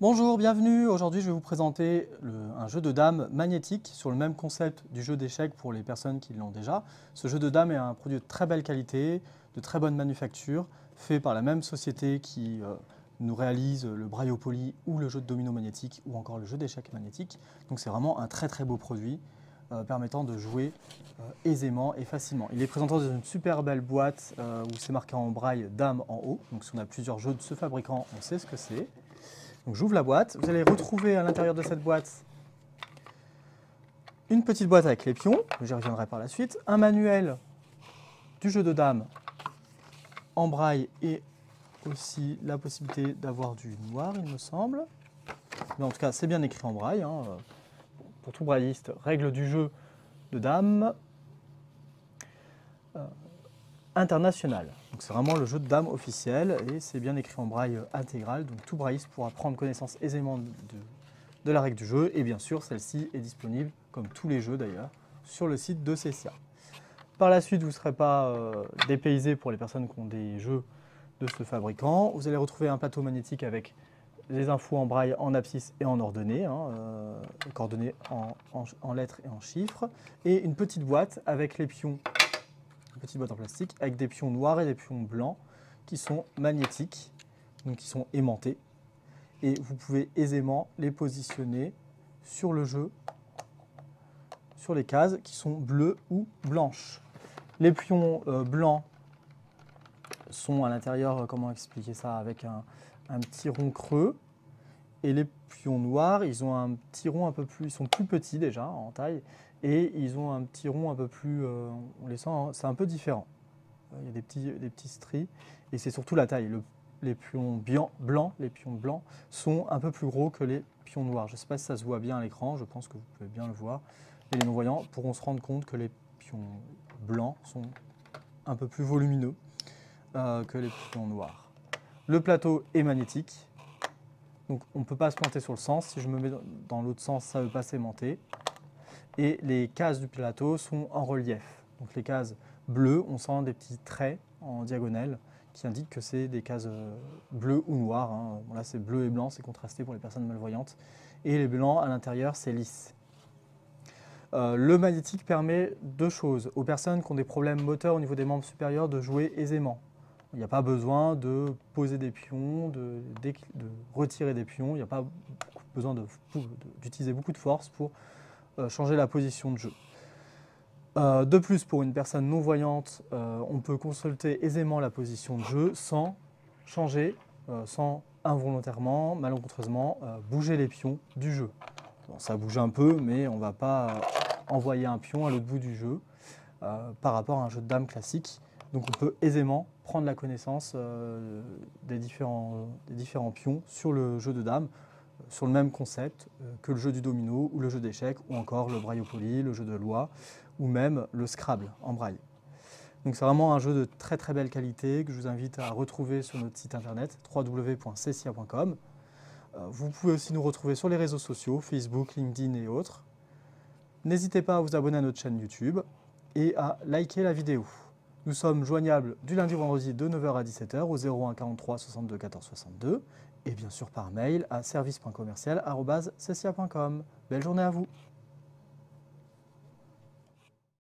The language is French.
Bonjour, bienvenue. Aujourd'hui, je vais vous présenter un jeu de dames magnétique sur le même concept du jeu d'échecs pour les personnes qui l'ont déjà. Ce jeu de dames est un produit de très belle qualité, de très bonne manufacture, fait par la même société qui nous réalise le Braille au Poly ou le jeu de domino magnétique ou encore le jeu d'échecs magnétique. Donc c'est vraiment un très beau produit permettant de jouer aisément et facilement. Il est présenté dans une super belle boîte où c'est marqué en braille dame en haut. Donc si on a plusieurs jeux de ce fabricant, on sait ce que c'est. Donc j'ouvre la boîte, vous allez retrouver à l'intérieur de cette boîte une petite boîte avec les pions, j'y reviendrai par la suite, un manuel du jeu de dames en braille et aussi la possibilité d'avoir du noir, il me semble. Mais en tout cas, c'est bien écrit en braille. Pour tout brailliste, règles du jeu de dames international. Donc c'est vraiment le jeu de dames officiel et c'est bien écrit en braille intégral. Donc tout brailliste pourra prendre connaissance aisément de la règle du jeu. Et bien sûr, celle-ci est disponible, comme tous les jeux d'ailleurs, sur le site de Cessia. Par la suite, vous ne serez pas dépaysé pour les personnes qui ont des jeux de ce fabricant. Vous allez retrouver un plateau magnétique avec les infos en braille, en abscisse et en ordonnée, coordonnées en lettres et en chiffres. Et une petite boîte avec les pions, une petite boîte en plastique, avec des pions noirs et des pions blancs qui sont magnétiques, donc qui sont aimantés. Et vous pouvez aisément les positionner sur le jeu, sur les cases qui sont bleues ou blanches. Les pions blancs sont à l'intérieur, comment expliquer ça, avec un petit rond creux. Et les pions noirs, ils ont un petit rond un peu plus, ils sont plus petits déjà en taille, et ils ont un petit rond un peu plus, on les sent, hein, c'est un peu différent. Il y a des petits stries, et c'est surtout la taille. Les pions blancs, les pions blancs sont un peu plus gros que les pions noirs. Je ne sais pas si ça se voit bien à l'écran, je pense que vous pouvez bien le voir. Et les non-voyants pourront se rendre compte que les pions blancs sont un peu plus volumineux que les pions noirs. Le plateau est magnétique, donc on ne peut pas se planter sur le sens. Si je me mets dans l'autre sens, ça ne veut pas s'aimanter. Et les cases du plateau sont en relief. Donc les cases bleues, on sent des petits traits en diagonale qui indiquent que c'est des cases bleues ou noires. Bon, là, c'est bleu et blanc, c'est contrasté pour les personnes malvoyantes. Et les blancs, à l'intérieur, c'est lisse. Le magnétique permet deux choses. Aux personnes qui ont des problèmes moteurs au niveau des membres supérieurs de jouer aisément. Il n'y a pas besoin de poser des pions, de retirer des pions. Il n'y a pas besoin d'utiliser beaucoup de force pour changer la position de jeu. De plus, pour une personne non-voyante, on peut consulter aisément la position de jeu sans changer, sans involontairement, malencontreusement, bouger les pions du jeu. Bon, ça bouge un peu, mais on ne va pas envoyer un pion à l'autre bout du jeu par rapport à un jeu de dames classique. Donc on peut aisément prendre la connaissance des différents pions sur le jeu de dames, sur le même concept que le jeu du domino ou le jeu d'échecs ou encore le braille au poly, le jeu de loi ou même le Scrabble en braille. Donc c'est vraiment un jeu de très belle qualité que je vous invite à retrouver sur notre site internet www.cessia.com. Vous pouvez aussi nous retrouver sur les réseaux sociaux, Facebook, LinkedIn et autres. N'hésitez pas à vous abonner à notre chaîne YouTube et à liker la vidéo. Nous sommes joignables du lundi au vendredi de 9 h à 17 h au 01 43 62 14 62 et bien sûr par mail à service.commercial@cessia.com. Belle journée à vous!